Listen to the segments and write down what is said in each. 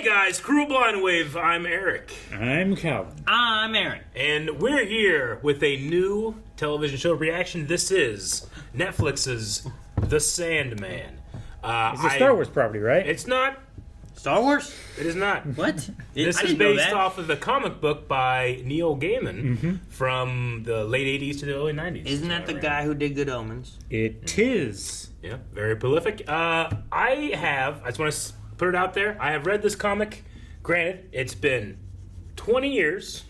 guys, Cruel Blind Wave. I'm Eric. I'm Calvin. I'm Aaron. And we're here with a new television show reaction. This is Netflix's The Sandman. It's a Star Wars property, right? It's not. Star Wars? It is not. What? This is based off of the comic book by Neil Gaiman from the late 80s to the early 90s. Isn't that the guy who did Good Omens? It is. Yeah, very prolific. I just want to put it out there. I have read this comic. Granted, it's been 20 years,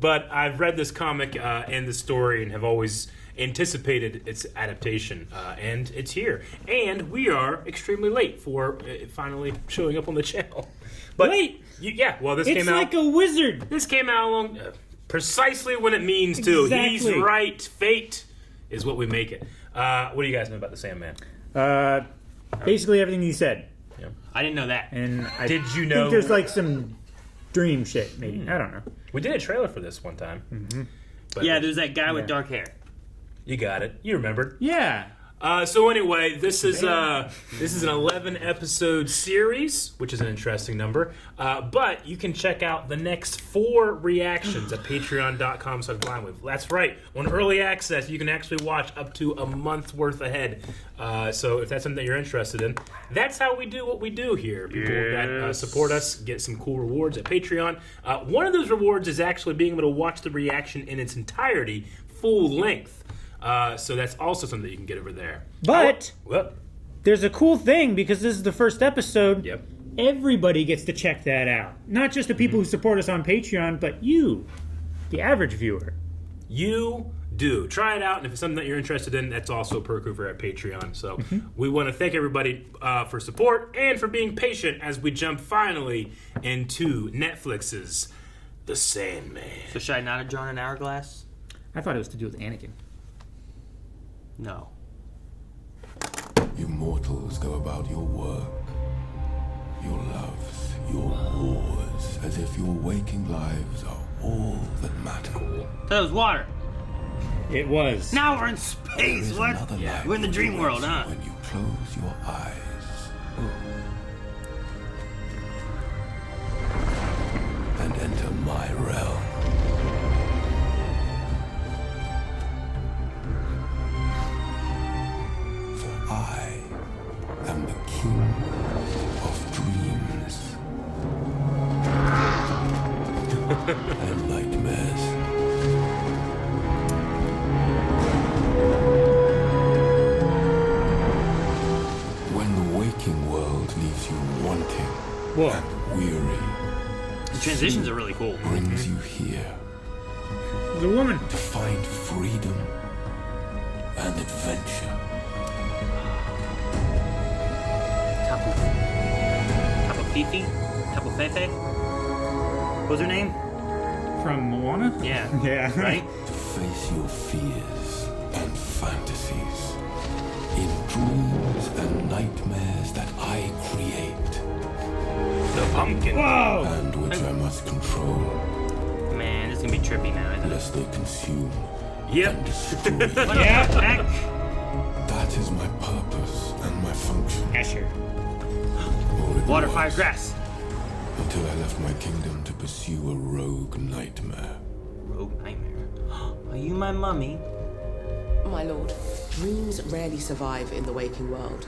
but I've read this comic and the story and have always anticipated its adaptation, and it's here. And we are extremely late for it finally showing up on the channel. But Wait! Well, this It's came out. like a wizard. This came out along precisely when it means to. Exactly. He's right. Fate is what we make it. What do you guys know about the Sandman? Basically everything you said. I didn't know that. And I Did you know? think there's like some dream shit, maybe. I don't know. We did a trailer for this one time. But Yeah, there's that guy with dark hair. you got it. You remembered. Yeah. So anyway, this is an 11 episode series, which is an interesting number. But you can check out the next 4 reactions at patreon.com/blindwave. That's right. On early access, you can actually watch up to a month worth ahead. So if that's something that you're interested in, that's how we do what we do here. People that support us get some cool rewards at Patreon. One of those rewards is actually being able to watch the reaction in its entirety, full length. So that's also something that you can get over there. But Well, there's a cool thing because this is the first episode. yep. Everybody gets to check that out. Not just the people who support us on Patreon, but you, the average viewer. You do. Try it out, and if it's something that you're interested in, that's also a perk over at Patreon. So we want to thank everybody for support and for being patient as we jump finally into Netflix's The Sandman. So should I not have drawn an hourglass? I thought it was to do with Anakin. No. You mortals go about your work, your loves, your wars, as if your waking lives are all that matter. That was water. It was. Now we're in There space. is What? another life We're in the dream world, huh? when you close your eyes and enter my realm. For I am the king of dreams and nightmares. When the waking world leaves you wanting and weary, The transitions are really cool. brings you here The woman. to find freedom and adventure. Tapu Fifi? Tapu Fefe? What was her name? From Moana? Yeah. Yeah. Right? To face your fears and fantasies in dreams and nightmares that I create The pumpkin. Whoa! and which I must control Man, this is gonna be trippy now, isn't it? lest they consume Yep. and destroy. What Yeah. the heck? That is my purpose and my function. Asher. Or it Water, was, fire, grass. until I left my kingdom to pursue a rogue nightmare. Rogue nightmare. Are you my mummy? My lord, dreams rarely survive in the waking world.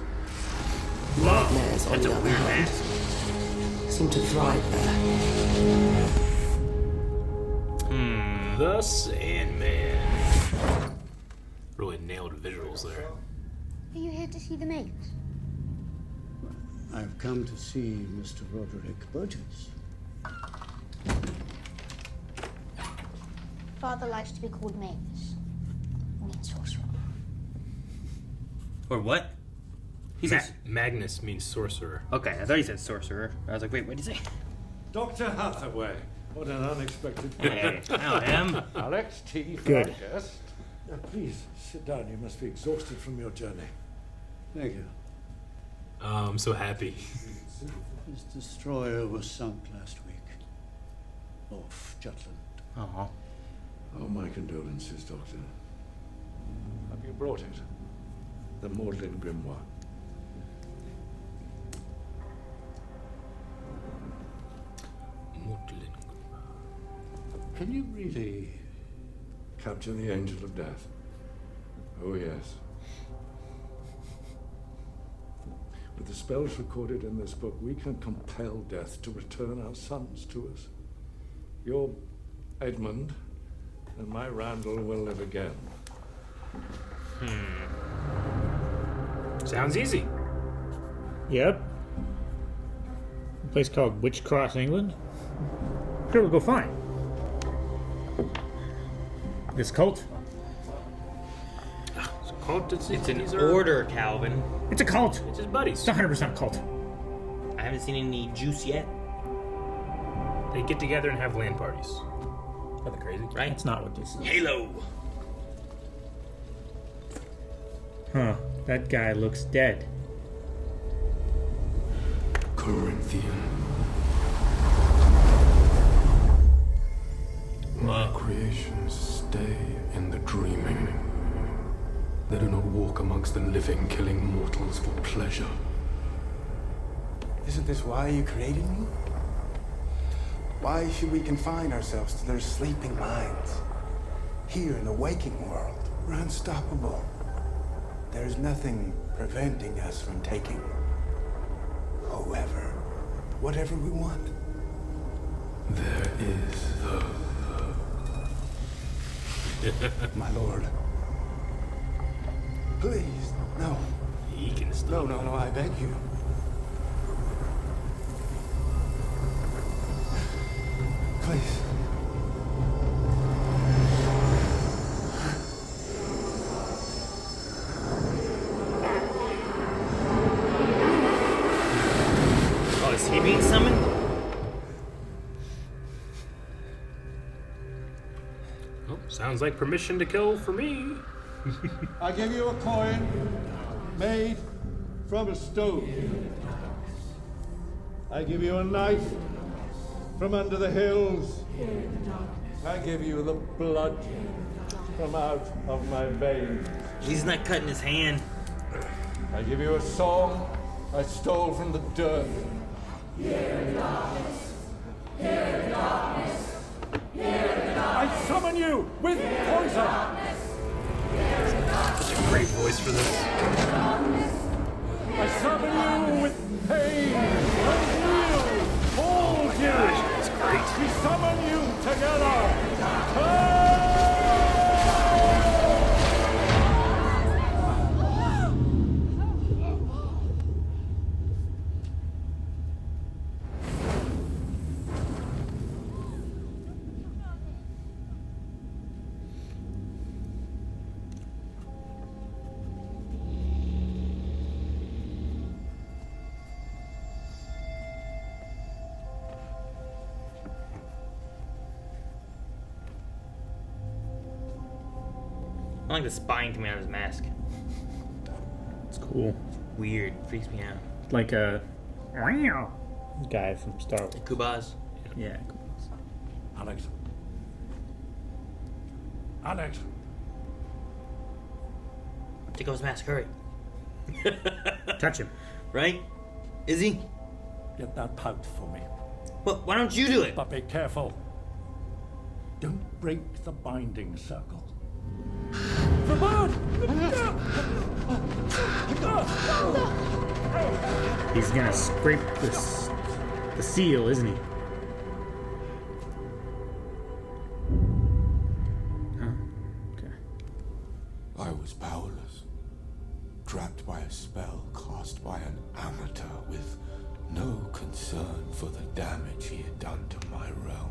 Nightmares, on That's the a other weird hand, mask. seem to thrive there. The Sandman. Really nailed visuals there. Are you here to see the mate? I've come to see Mr. Roderick Burgess. Father likes to be called Mavis. I mean sorcerer. Or what? He says. Magnus means sorcerer. Okay, I thought he said sorcerer. I was like, wait, what did he say? Dr. Hathaway. What an unexpected Hey, I am. Alex, tea for Good. our guest. Please, sit down. You must be exhausted from your journey. Thank you. Oh, I'm so happy. His destroyer was sunk last week. Off Jutland. Oh. Oh, my condolences, Doctor. Have you brought it? The Maudlin Grimoire. Can you really capture the Angel of Death? Oh, yes. With the spells recorded in this book, we can compel death to return our sons to us. Your Edmund and my Randall will live again. Sounds easy. Yep. A place called Witchcross, England. Sure, we'll go find. This cult? It's a cult. It's an these are- order, Calvin. It's a cult. It's his buddies. It's 100% a cult. I haven't seen any juice yet. They get together and have land parties. Nothing crazy. Right? That's not what this is. Halo. Huh. That guy looks dead. Corinthian. My creations stay in the dreaming. They do not walk amongst the living, killing mortals for pleasure. Isn't this why you created me? Why should we confine ourselves to their sleeping minds? Here in the waking world, we're unstoppable. There's nothing preventing us from taking whoever, whatever we want. There is the... My lord. Please, no. He can still. No, I beg you. Please. Oh, is he being summoned? Oh, sounds like permission to kill for me. I give you a coin made from a stone. I give you a knife from under the hills. I give you the blood from out of my veins. He's not cutting his hand. I give you a song I stole from the dirt. I summon you with poison. Such a great voice for this. I summon you with pain. Unreal. Hold you. That's great. We summon you together. I like the spine coming out of his mask. It's cool. Weird. Freaks me out. Like a guy from Star Wars. Kubaz. Yeah. Alex. Alex. Take off his mask. Hurry. Touch him. Right? Is he? Get that pouch for me. Well, why don't you do it? But be careful. Don't break the binding circle. The bird! He's gonna scrape the seal, isn't he? Huh? Okay. I was powerless, trapped by a spell cast by an amateur with no concern for the damage he had done to my realm.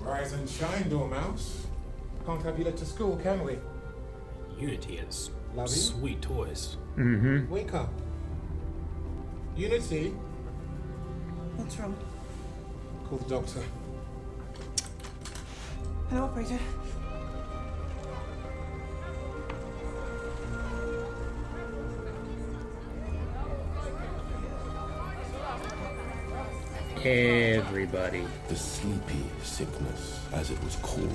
Rise and shine, Dormouse. Can't have you led to school, can we? Unity has Love you? sweet toys. Mm-hmm. Wake up. Unity, What's wrong? call the doctor. Hello, operator. Everybody. The sleepy sickness, as it was called,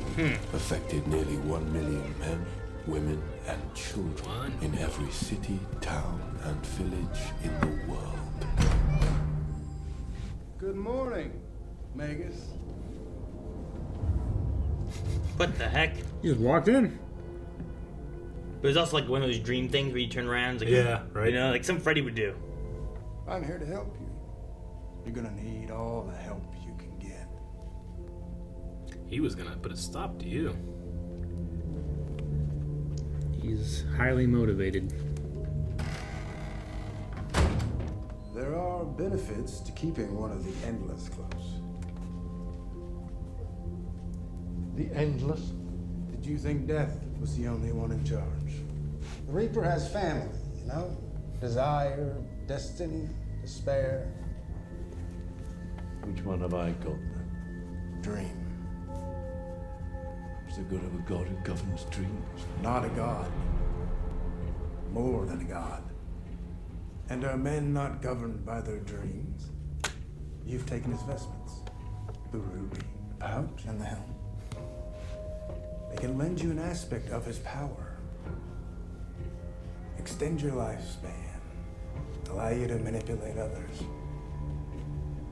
affected nearly 1 million men, women, and children in every city, town, and village in the world. Good morning, Magus. What the heck? You just walked in. But it's also like one of those dream things where you turn around. Like, Yeah, right. You know, like some Freddy would do. I'm here to help you. You're gonna need all the help you can get. He was gonna put a stop to you. He's highly motivated. There are benefits to keeping one of the Endless close. The Endless? Did you think Death was the only one in charge? The Reaper has family, you know? Desire, destiny, despair. Which one have I got then? Dream. Is there good of a god who governs dreams? Not a god. More than a god. And are men not governed by their dreams? You've taken his vestments. The ruby, the pouch, and the helm. They can lend you an aspect of his power. Extend your lifespan. Allow you to manipulate others.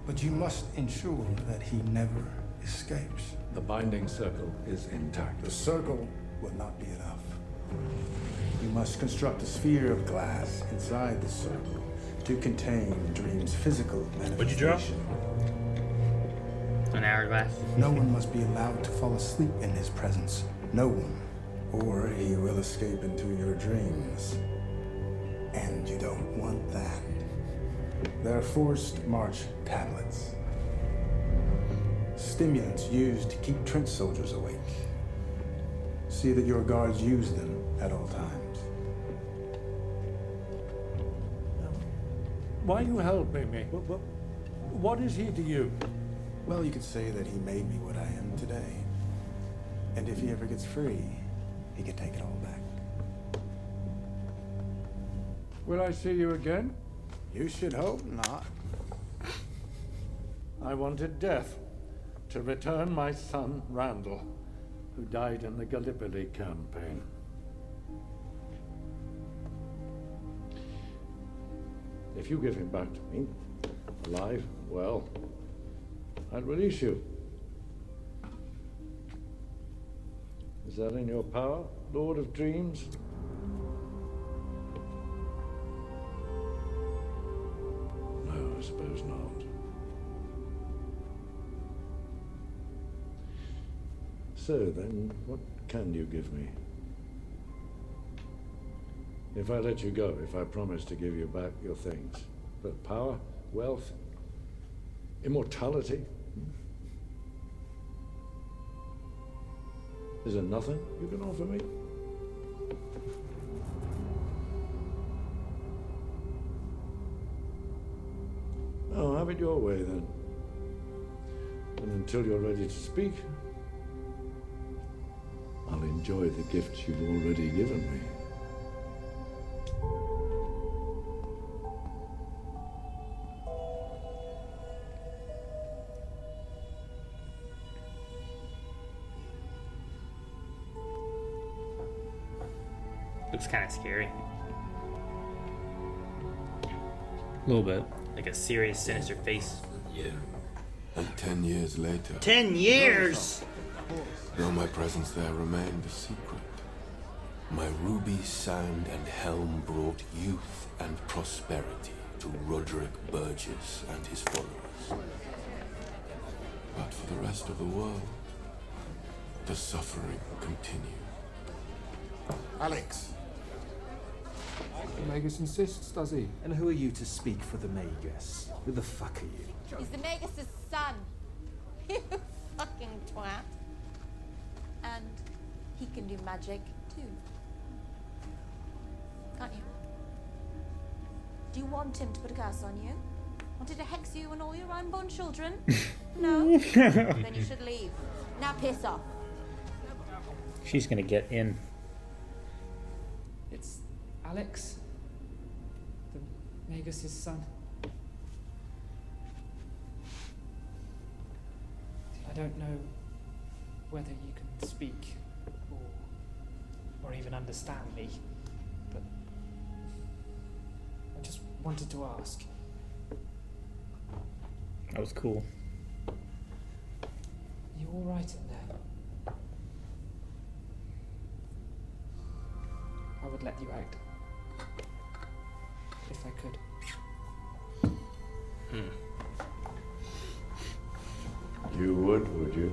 But you must ensure that he never escapes. The binding circle is intact. The circle will not be enough. You must construct a sphere of glass inside the circle to contain Dream's physical manifestation. What'd you draw? An hourglass. No one must be allowed to fall asleep in his presence. No one. Or he will escape into your dreams. And you don't want that. They're forced march tablets. Stimulants used to keep trench soldiers awake. See that your guards use them at all times. Why are you helping me? What is he to you? Well, you could say that he made me what I am today. And if he ever gets free, he could take it all back. Will I see you again? You should hope not. I wanted Death to return my son, Randall, who died in the Gallipoli campaign. If you give him back to me, alive, well, I'll release you. Is that in your power, Lord of Dreams? No, I suppose not. So then, what can you give me? If I let you go, if I promise to give you back your things, but power, wealth, immortality, is there nothing you can offer me? Oh, have it your way then. And until you're ready to speak, I'll enjoy the gifts you've already given me. Looks kind of scary. A little bit. Like a serious, sinister face. Yeah. And 10 years later, 10 years! though my presence there remained a secret, my ruby sound and helm brought youth and prosperity to Roderick Burgess and his followers. But for the rest of the world, the suffering continued. Alex! Magus insists, does he? And who are you to speak for the Magus? Who the fuck are you? He's the Magus' son. You fucking twat. And he can do magic too. Can't you? Do you want him to put a curse on you? Wanted to hex you and all your unborn children? No? Then you should leave. Now piss off. She's gonna get in. It's Alex, the Magus' son. I don't know whether you can speak or even understand me, but I just wanted to ask. That was cool. Are you all right in there? would let you out. If I could. You would you?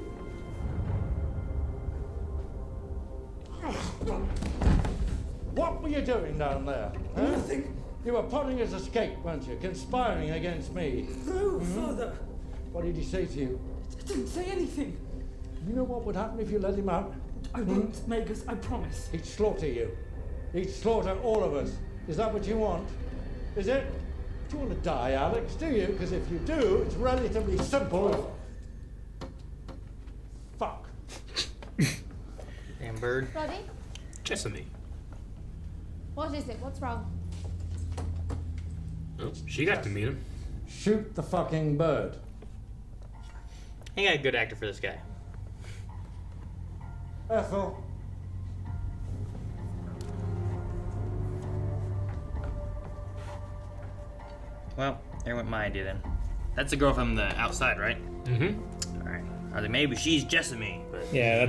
What were you doing down there? Huh? Nothing. You were plotting his escape, weren't you? Conspiring against me. No, Father. What did he say to you? I didn't say anything. You know what would happen if you let him out? I won't, Magus, I promise. He'd slaughter you. He'd slaughter all of us. Is that what you want? Is it? Do you want to die, Alex? Do you? Because if you do, it's relatively simple. Fuck. Damn bird. Roddy, Jessamy. what is it? What's wrong? Oh, she got to meet him. Shoot the fucking bird. Ain't got a good actor for this guy. Ethel. Well, there went my idea then. That's the girl from the outside, right? Mm-hmm. Alright. I was like, maybe she's Jessamy, but Yeah,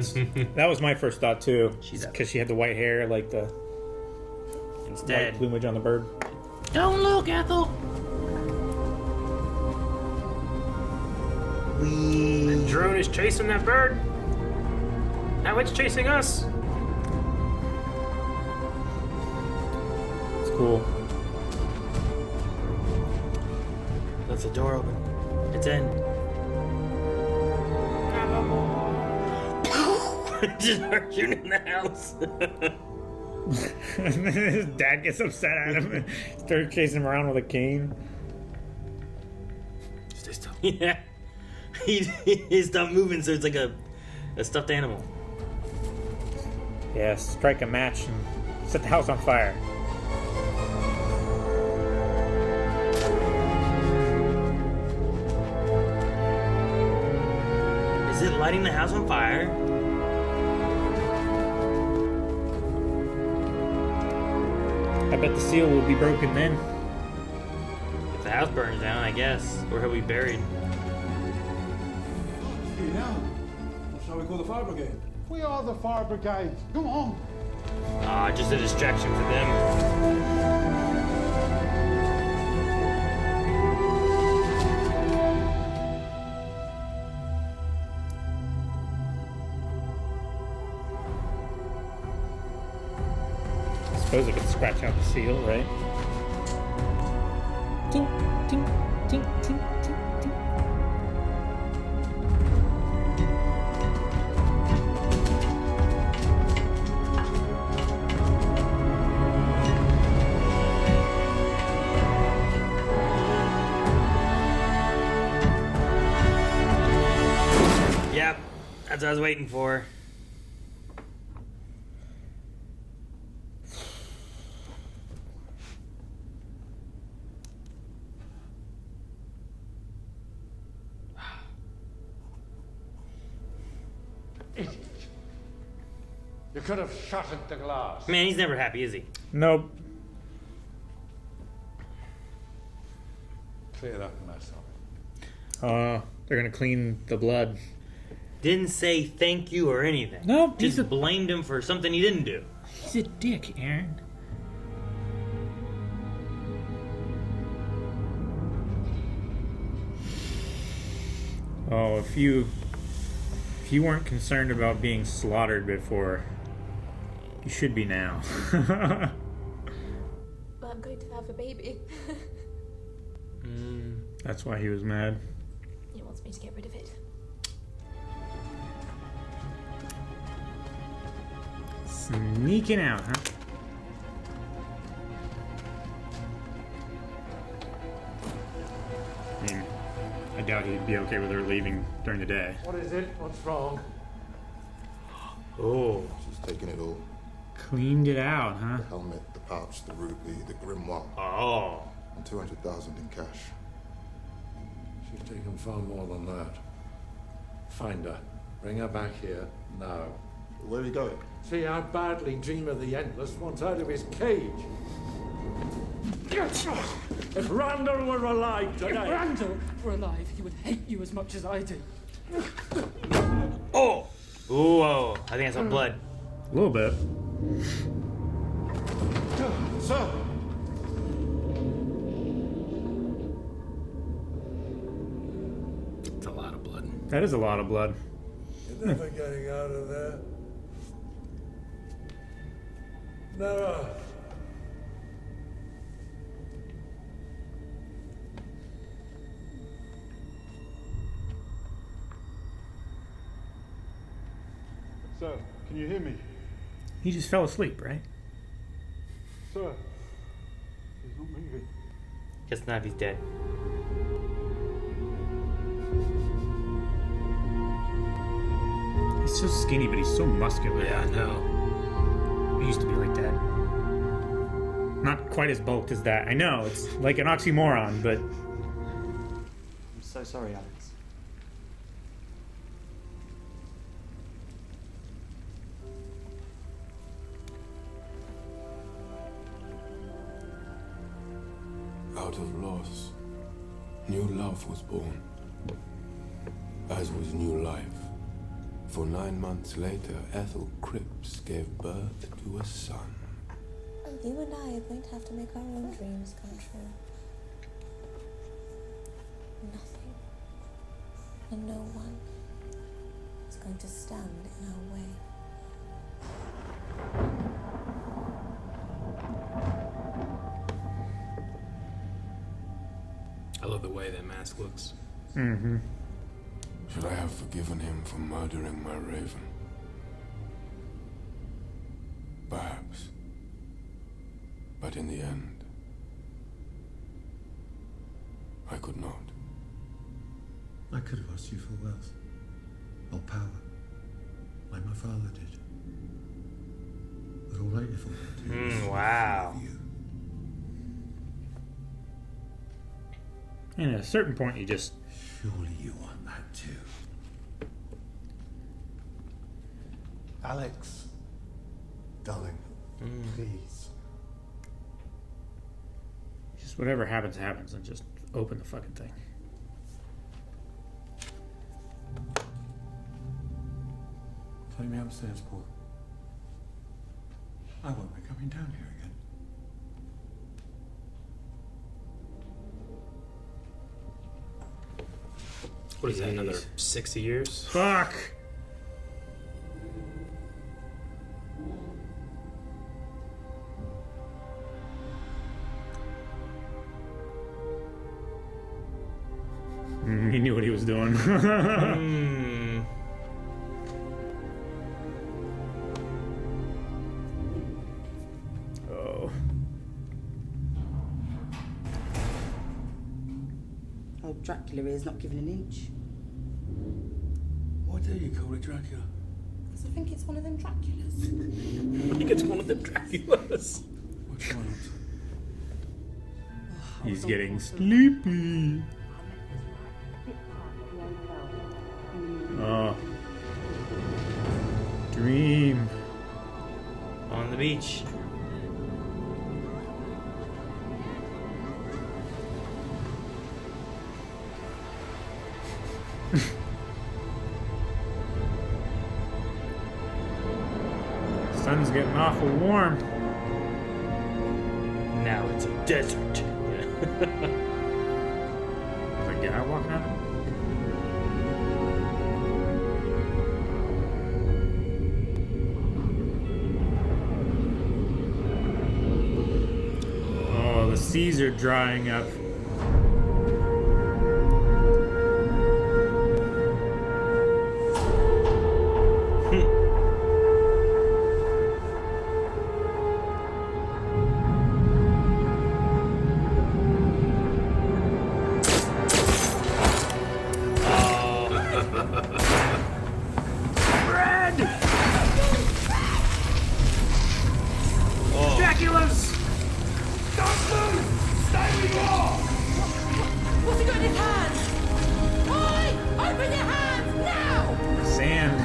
that was my first thought too. She's because she had the white hair, like the instead. white plumage on the bird. Don't look, Ethel! The drone is chasing that bird. Now it's chasing us. It's cool. That's the door open. It's in. Just start shooting in the house. His dad gets upset at him and starts chasing him around with a cane. Stay still. Yeah. He stopped moving, so it's like a stuffed animal. Yeah, strike a match and set the house on fire. Is it lighting the house on fire? I bet the seal will be broken then. If the house burns down, I guess. Or he'll be buried. Here now. Shall we call the fire brigade? We are the fire brigade. Come on. Just a distraction for them. I suppose I could scratch out the seal, right? Tink, tink, tink, tink, tink, tink. Yep, that's what I was waiting for. Idiot. You could have shattered the glass. Man, he's never happy, is he? Nope. Clear that mess up. They're gonna clean the blood. Didn't say thank you or anything. Nope. Just blamed him for something he didn't do. He's a dick, Aaron. Oh, if you weren't concerned about being slaughtered before, you should be now. But I'm going to have a baby. That's why he was mad. He wants me to get rid of it. Sneaking out, huh? I mean, I doubt he'd be okay with her leaving during the day. What is it? What's wrong? Oh. She's taking it all. Cleaned it out, huh? The helmet, the pouch, the rupee, the grimoire. Oh. And 200,000 in cash. She's taken far more than that. Find her. Bring her back here now. Where are we going? See how badly Dreamer the Endless wants out of his cage. If Randall were alive today... If Randall were alive, he would hate you as much as I do. Oh! Ooh, whoa. I think I saw blood. A little bit. Sir! It's a lot of blood. That is a lot of blood. You're never getting out of there. Never. Sir, can you hear me? He just fell asleep, right? Sir, he's not moving. Guess not, he's dead. He's so skinny, but he's so muscular. Yeah, I know. He used to be like that. Not quite as bulked as that. I know, it's like an oxymoron, but... I'm so sorry, Alex. Out of loss, new love was born, as was new life. For 9 months later, Ethel Cripps gave birth to a son. You and I are going to have to make our own dreams come true. Nothing and no one is going to stand in our way. I love the way that mask looks. Mm-hmm. Should I have forgiven him for murdering my raven? Perhaps. But in the end, I could not. I could have asked you for wealth or power, like my father did. But all I ever wanted was Wow. you. And at a certain point, you just... Surely you want that too. Alex, darling, please. Just whatever happens, happens, and just open the fucking thing. Take me upstairs, Paul. I won't be coming down here again. What is that, another 60 years? Fuck! He knew what he was doing. Oh. Old Dracula is not giving an inch. Why do you call it Dracula? Because I think it's one of them Draculas. I think it's one of the Draculas. What's going on? He's getting sleepy. Oh. Dream. On the beach. Sun's getting awful warm. Now it's a desert. Like a guy walking out. Oh, the seas are drying up. Draculas! What's he got in his hands? Oi! Open your hands now! Sand.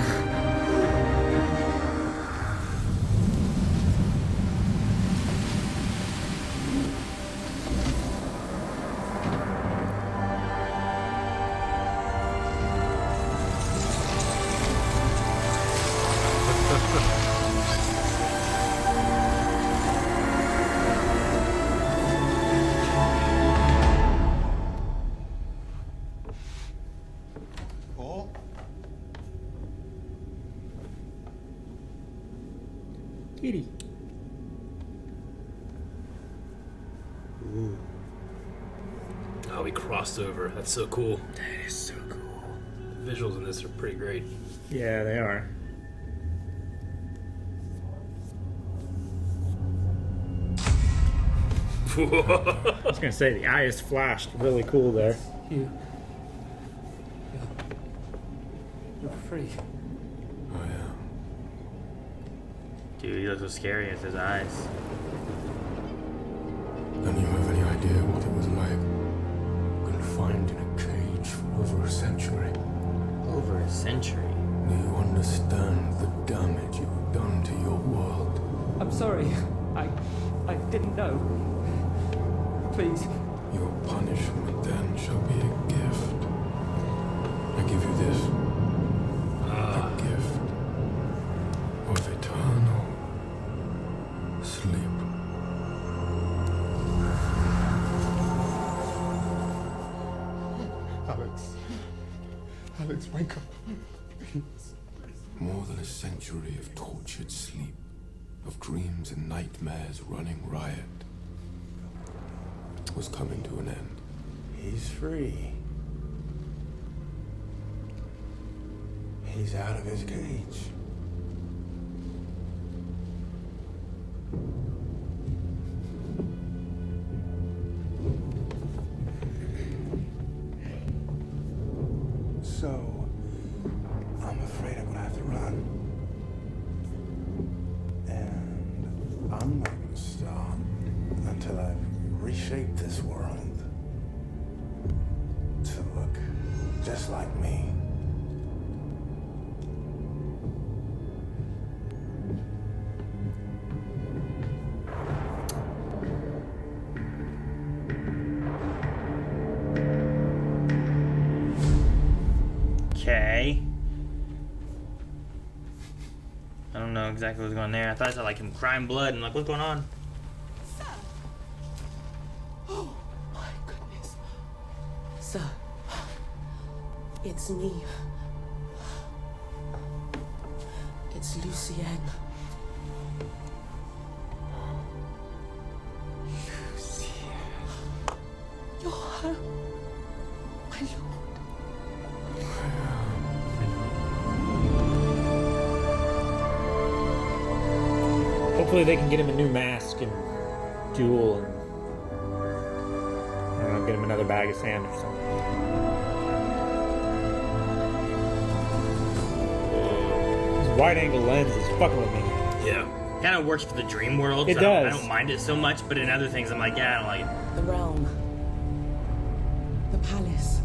Kitty. Ooh. Oh, we crossed over. That's so cool. That is so cool. The visuals in this are pretty great. Yeah, they are. I was gonna say the eyes flashed really cool there. You're free. I am. Dude, he looks so scary with his eyes. And you have any idea what it was like? Confined in a cage for over a century. Over a century? Do you understand the damage you have done to your world? I'm sorry. I didn't know. Please. Your punishment then shall be a gift. I give you this. A gift of eternal sleep. Alex, wake up. More than a century of tortured sleep, of dreams and nightmares running riot, was coming to an end. He's free. He's out of his cage. So, I'm afraid I'm gonna have to run. And I'm not gonna stop until I've reshaped this world to look just like me. Okay. I don't know exactly what's going on there. I thought I saw like him crying blood and like, what's going on? Oh, my goodness. Sir, it's me. It's Lucienne. You're her, my lord. Hopefully they can get him a new mask and jewel and I don't know, get him another bag of sand or something. This wide angle lens is fucking with me. Yeah. Kind of works for the dream world. It so does. I don't mind it so much, but in other things I'm like, yeah, I don't like it. The realm. The palace.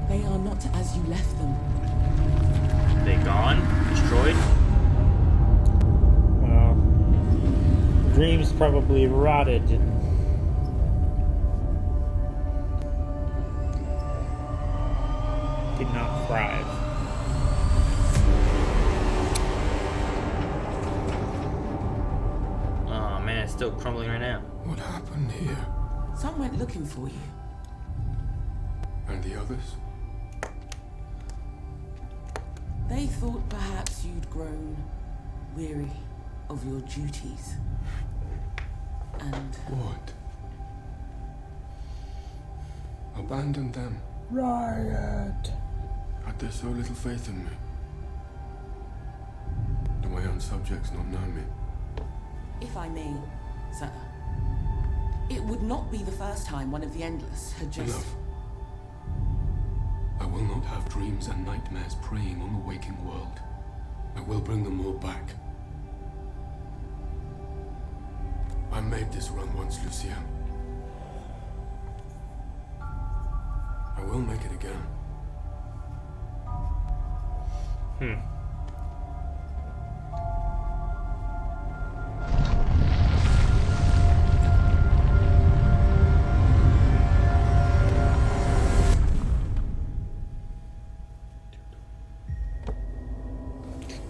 They are not as you left them. They gone? Destroyed? Well, dreams probably rotted and did not thrive. Oh man, it's still crumbling right now. What happened here? Some went looking for you. And the others? They thought perhaps you'd grown weary of your duties. And What? Abandoned them? Riot. Had they so little faith in me? Do my own subjects not know me? if I may, sir, it would not be the first time one of the Endless had just... Enough. I will not have dreams and nightmares preying on the waking world. I will bring them all back. I made this run once, Lucia. I will make it again.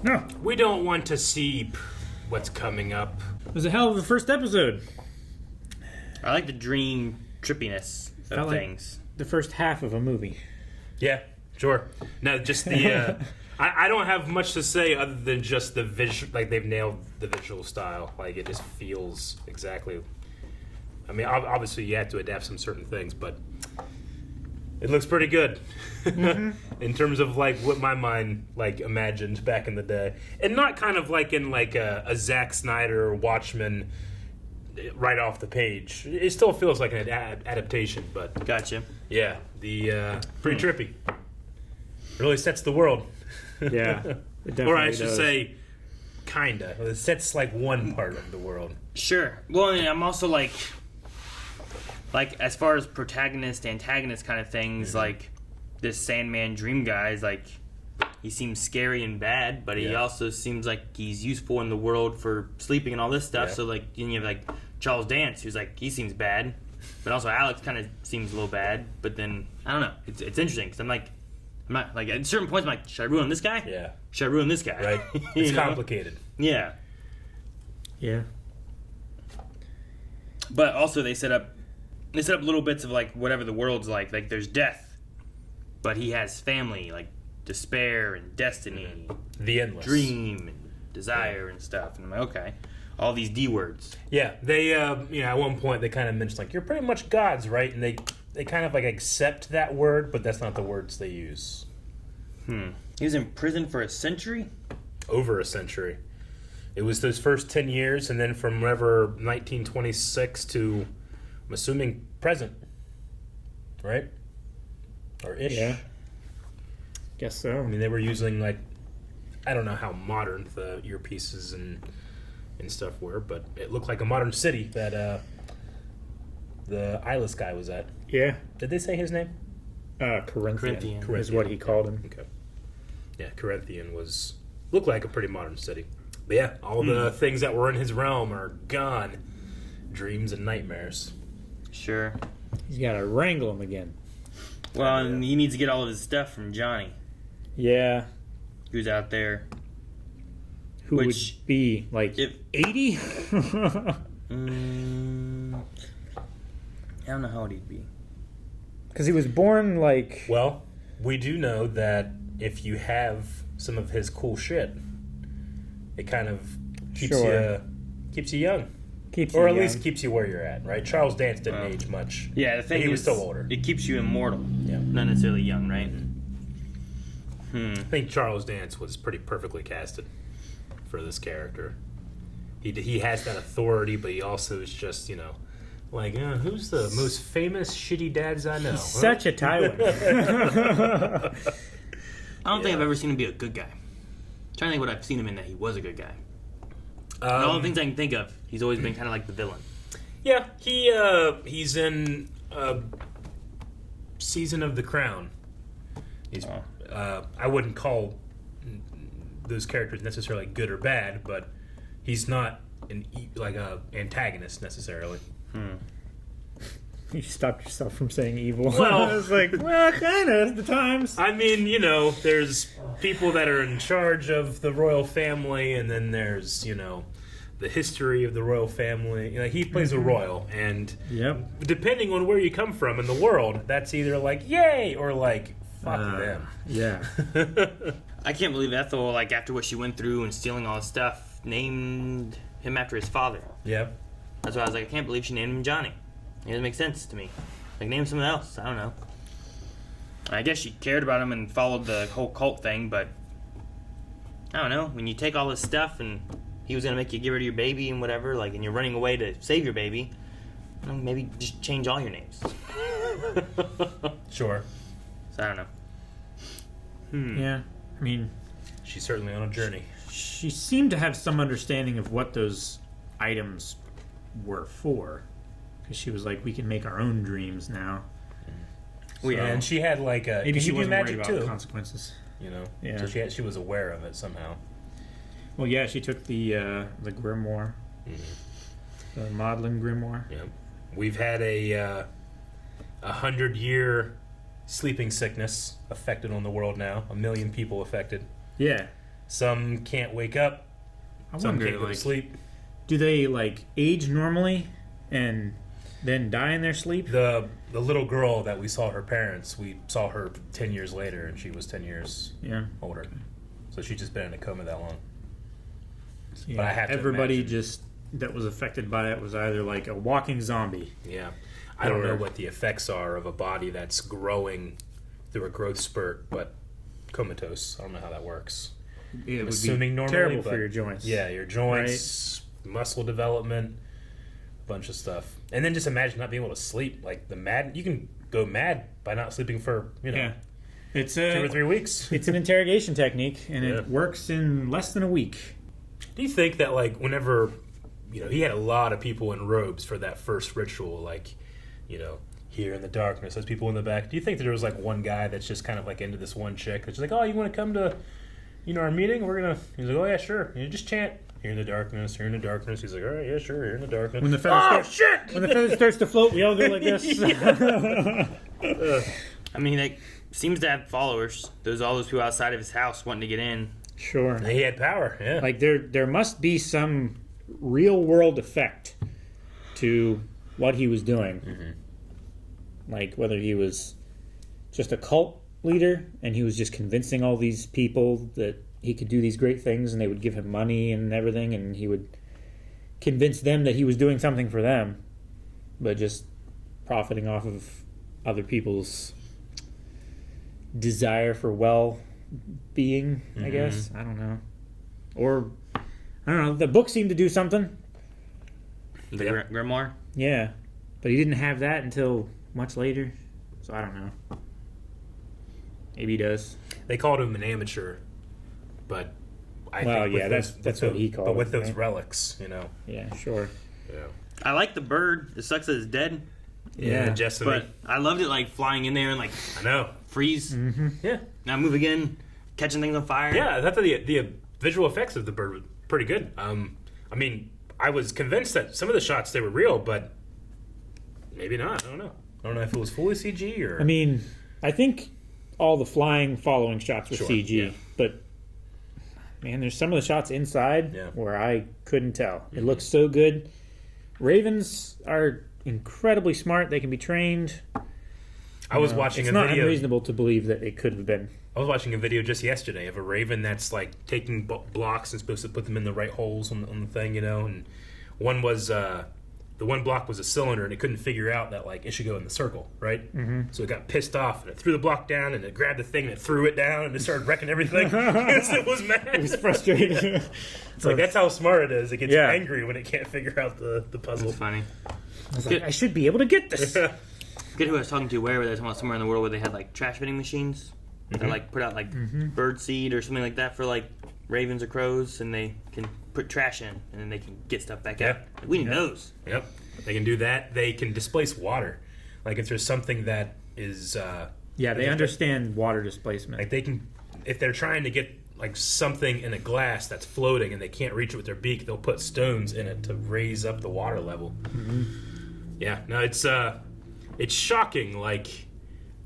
No. We don't want to see what's coming up. It was a hell of a first episode. I like the dream trippiness of Felt like things. the first half of a movie. Yeah. Sure. No, just the. I don't have much to say other than just the visual. Like they've nailed the visual style. Like it just feels exactly. I mean, obviously you have to adapt some certain things, but it looks pretty good in terms of like what my mind like imagined back in the day, and not kind of like in like a Zack Snyder or Watchmen right off the page. It still feels like an adaptation, but gotcha. Yeah, the pretty trippy. Really sets the world. Yeah, it definitely or I should does. say, kinda. It sets like one part of the world. Sure. Well, and I'm also like as far as protagonist, antagonist kind of things, like this Sandman dream guy is like, he seems scary and bad, but he also seems like he's useful in the world for sleeping and all this stuff. Yeah. So like, you have like Charles Dance, who's like, he seems bad, but also Alex kind of seems a little bad. But then I don't know. It's interesting because I'm not like at certain points I'm like, should I ruin this guy? Yeah. Should I ruin this guy? Right. You It's know? complicated. Yeah. Yeah. But also they set up little bits of like whatever the world's like. Like there's death, but he has family, like despair and destiny, the endless dream and desire and stuff. And I'm like, okay, all these D words. Yeah, they at one point they kind of mentioned like you're pretty much gods, right? And they kind of like accept that word, but that's not the words they use. He was in prison for a century? Over a century. It was those first 10 years, and then from whatever 1926 to, I'm assuming, present. Right? Or ish. Yeah. Guess so. I mean, they were using, like, I don't know how modern the earpieces and stuff were, but it looked like a modern city that the eyeless guy was at. Yeah. Did they say his name? Corinthian is what he called him. Okay. Yeah, Corinthian looked like a pretty modern city. But yeah, all the things that were in his realm are gone. Dreams and nightmares. Sure. He's got to wrangle him again. Well, and he needs to get all of his stuff from Johnny. Yeah. Who's out there. Who would be, like, 80? I don't know how old he'd be. Because he was born, like... Well, we do know that if you have some of his cool shit, it kind of keeps you young. Or at least keeps you where you're at, right? Charles Dance didn't age much. Yeah, the thing he was is, still older. It keeps you immortal. Yeah. Not necessarily young, right? I think Charles Dance was pretty perfectly casted for this character. He has that authority, but he also is just, like, who's the most famous shitty dads I know? Such a Tywin. I don't think I've ever seen him be a good guy. I'm trying to think what I've seen him in that he was a good guy. And all the things I can think of, he's always been kind of like the villain. Yeah, he's in Season of the Crown. He's I wouldn't call those characters necessarily good or bad, but he's not like a antagonist necessarily. You stopped yourself from saying evil. Well, I was like, well, kind of at the times. I mean, there's people that are in charge of the royal family, and then there's, the history of the royal family. He plays a royal, and depending on where you come from in the world, that's either like, yay, or like, fuck them. Yeah. I can't believe Ethel, like, after what she went through and stealing all his stuff, named him after his father. Yeah. That's why I was like, I can't believe she named him Johnny. It doesn't make sense to me. Like, name someone else. I don't know. I guess she cared about him and followed the whole cult thing, but I don't know. When you take all this stuff and he was going to make you give rid of your baby and whatever, like, and you're running away to save your baby, maybe just change all your names. Sure. So I don't know. Yeah. I mean... She's certainly on a journey. She seemed to have some understanding of what those items were for. Because she was like, we can make our own dreams now. And she had like a... Maybe can she you do wasn't magic worried too? about consequences. Yeah. So she was aware of it somehow. Well, yeah, she took the grimoire. The Maudlin grimoire. Yeah. We've had a 100-year sleeping sickness affected on the world now. 1 million people affected. Yeah. Some can't wake up. I Some wonder, can't go to sleep. Do they, like, age normally? And then die in their sleep? The little girl that we saw her parents, we saw her 10 years later, and she was 10 years older. So she's just been in a coma that long. Yeah, but I have to everybody imagine. just that was affected by it was either like a walking zombie. Yeah. I don't know what the effects are of a body that's growing through a growth spurt, but comatose. I don't know how that works. It I'm would assuming be normally, terrible but for your joints. Yeah, your joints, muscle development, a bunch of stuff. And then just imagine not being able to sleep. Like you can go mad by not sleeping for, it's 2 or 3 weeks. It's an interrogation technique, and it works in less than a week. Do you think that, like, whenever, he had a lot of people in robes for that first ritual, like, here in the darkness, there's people in the back. Do you think that there was, like, one guy that's just kind of, like, into this one chick that's like, oh, you want to come to, our meeting? He's like, oh, yeah, sure. Just chant, here in the darkness, here in the darkness. He's like, all right, yeah, sure, here in the darkness. When the feather starts to float, we all go like this. I mean, it seems to have followers. There's all those people outside of his house wanting to get in. Sure. And he had power, yeah. Like, there must be some real-world effect to what he was doing. Mm-hmm. Like, whether he was just a cult leader and he was just convincing all these people that he could do these great things and they would give him money and everything, and he would convince them that he was doing something for them, but just profiting off of other people's desire for well-being, I guess. I don't know. Or, I don't know, the book seemed to do something. The grimoire? Yeah, but he didn't have that until much later, so I don't know. Maybe he does. They called him an amateur, but I think that's what he called it. But with those relics, Yeah, sure. Yeah. I like the bird. It sucks that it's dead. Yeah, but I loved it, like, flying in there and, like, I know. Freeze. Mm-hmm. Yeah. Now move again, catching things on fire. Yeah, I thought the visual effects of the bird were pretty good. I mean, I was convinced that some of the shots, they were real, but maybe not. I don't know. I don't know if it was fully CG or... I mean, I think all the flying following shots were CG, but man, there's some of the shots inside where I couldn't tell. It looks so good. Ravens are incredibly smart. They can be trained. I was watching it's a not video. Unreasonable to believe that it could have been. I was watching a video just yesterday of a raven that's like taking blocks and supposed to put them in the right holes on the thing, and one was the one block was a cylinder and it couldn't figure out that like it should go in the circle, right? Mm-hmm. So it got pissed off and it threw the block down and it grabbed the thing and it threw it down and it started wrecking everything. It was mad. It was frustrated. It's like that's how smart it is. It gets angry when it can't figure out the puzzle. That's funny. I should be able to get this. Forget who I was talking to. Where they were talking about somewhere in the world where they had like trash vending machines that like put out like bird seed or something like that for like ravens or crows, and they can put trash in and then they can get stuff back out. Like, we need those. Yep, they can do that. They can displace water. Like if there's something that is they understand water displacement. Like they can, if they're trying to get like something in a glass that's floating and they can't reach it with their beak, they'll put stones in it to raise up the water level. Yeah, no, it's shocking. Like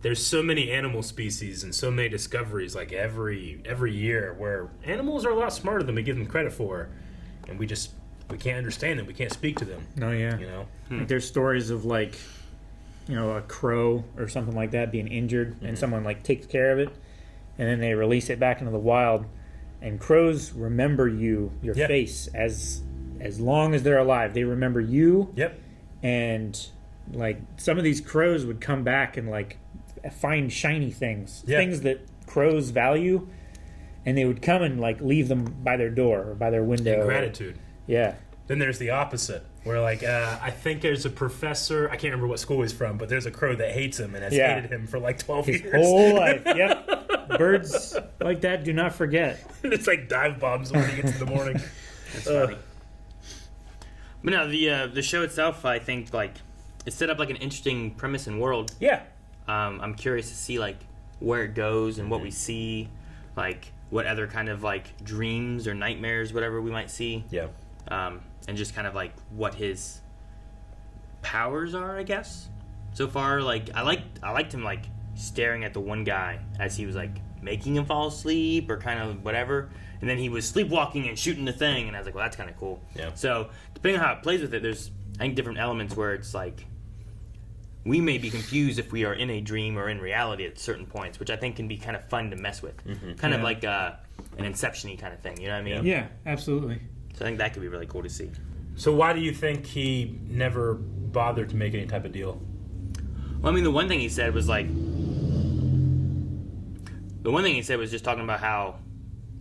there's so many animal species and so many discoveries like every year where animals are a lot smarter than we give them credit for, and we can't understand them. We can't speak to them. Oh yeah, like there's stories of like a crow or something like that being injured and someone like takes care of it, and then they release it back into the wild, and crows remember your face as long as they're alive. They remember you. Yep. And like some of these crows would come back and like find shiny things, things that crows value, and they would come and like leave them by their door or by their window. And gratitude. Yeah. Then there's the opposite, where like I think there's a professor, I can't remember what school he's from, but there's a crow that hates him and has hated him for like 12 His years. whole life. Yep. Birds like that do not forget. It's like dive bombs when he gets in the morning. That's funny. But no, the show itself, I think, like, it's set up like an interesting premise and world. Yeah. I'm curious to see like where it goes and what we see, like what other kind of like dreams or nightmares, whatever we might see. Yeah. And just kind of like what his powers are, I guess. So far, like I liked him like staring at the one guy as he was like making him fall asleep or kind of whatever, and then he was sleepwalking and shooting the thing, and I was like, well, that's kind of cool. Yeah. So depending on how it plays with it, there's I think different elements where it's like we may be confused if we are in a dream or in reality at certain points, which I think can be kind of fun to mess with. Kind of like an Inception-y kind of thing, you know what I mean? Yeah, absolutely. So I think that could be really cool to see. So why do you think he never bothered to make any type of deal? Well, I mean, the one thing he said was like... The one thing he said was just talking about how,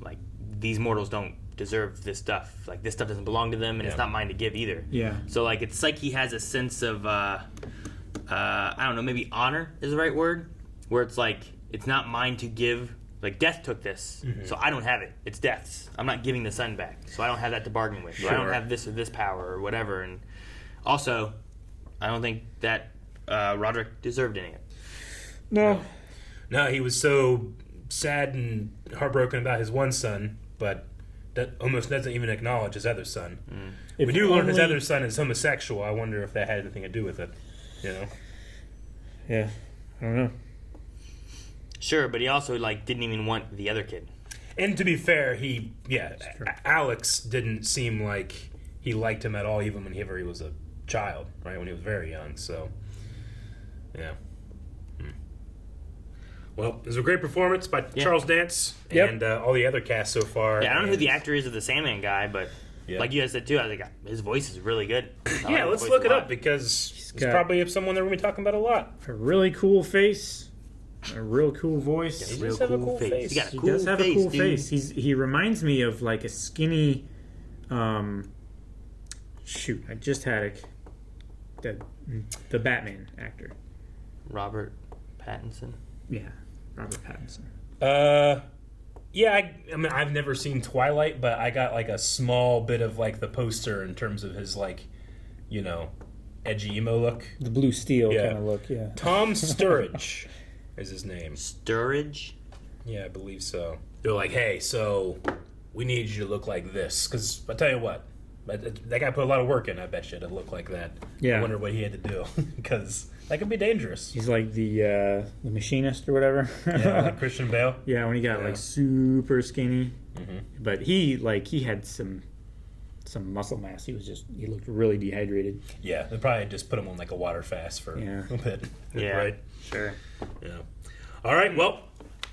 like, these mortals don't deserve this stuff. Like, this stuff doesn't belong to them, and it's not mine to give either. Yeah. So, like, it's like he has a sense of, I don't know, maybe honor is the right word? Where it's like, it's not mine to give. Like, Death took this, so I don't have it. It's Death's. I'm not giving the sun back, so I don't have that to bargain with. Or I don't have this or this power or whatever. And also, I don't think that Roderick deserved any of it. No, he was so sad and heartbroken about his one son, but that almost doesn't even acknowledge his other son. We do learn his other son is homosexual. I wonder if that had anything to do with it. You know? Yeah, I don't know. Sure, but he also like didn't even want the other kid. And to be fair, Alex didn't seem like he liked him at all, even whenever he was a child, right? When he was very young. So, yeah. Well, it was a great performance by Charles Dance and all the other cast so far. Yeah, I don't know who the actor is of the Sandman guy, but like you guys said too, I think his voice is really good. Yeah, let's look it up because he's probably someone that we're going to be talking about a lot. A really cool face, a real cool voice. Yeah, he does have a cool face. He got a He cool does have face, a cool dude. face. He reminds me of like a skinny. Shoot, I just had it. The Batman actor. Robert Pattinson. Yeah, Robert Pattinson. Yeah, I mean, I've never seen Twilight, but I got like a small bit of like the poster in terms of his like, you know, edgy emo look. The blue steel kind of look, yeah. Tom Sturridge is his name. Sturridge? Yeah, I believe so. They're like, hey, so we need you to look like this. Because I tell you what, that guy put a lot of work in, I bet you, to look like that. Yeah. I wonder what he had to do. Because that could be dangerous. He's like the machinist or whatever. Yeah, like Christian Bale. Yeah, when he got like super skinny. But he had some muscle mass. He looked really dehydrated. Yeah, they probably just put him on like a water fast for a bit. Yeah, right. Sure. Yeah. All right. Well,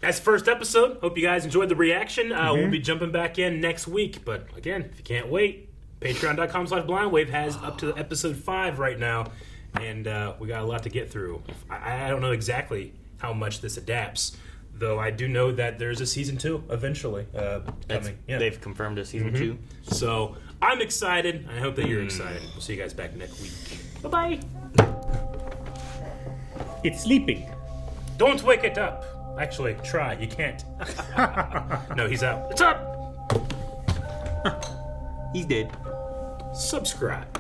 that's the first episode. Hope you guys enjoyed the reaction. We'll be jumping back in next week. But again, if you can't wait, Patreon.com/BlindWave has up to episode 5 right now, and we got a lot to get through. I don't know exactly how much this adapts, though I do know that there's a season 2 eventually coming. Yeah. They've confirmed a season 2. So I'm excited. I hope that you're excited. We'll see you guys back next week. Bye-bye. It's sleeping. Don't wake it up. Actually, try. You can't. No, he's out. It's up. He's dead. Subscribe.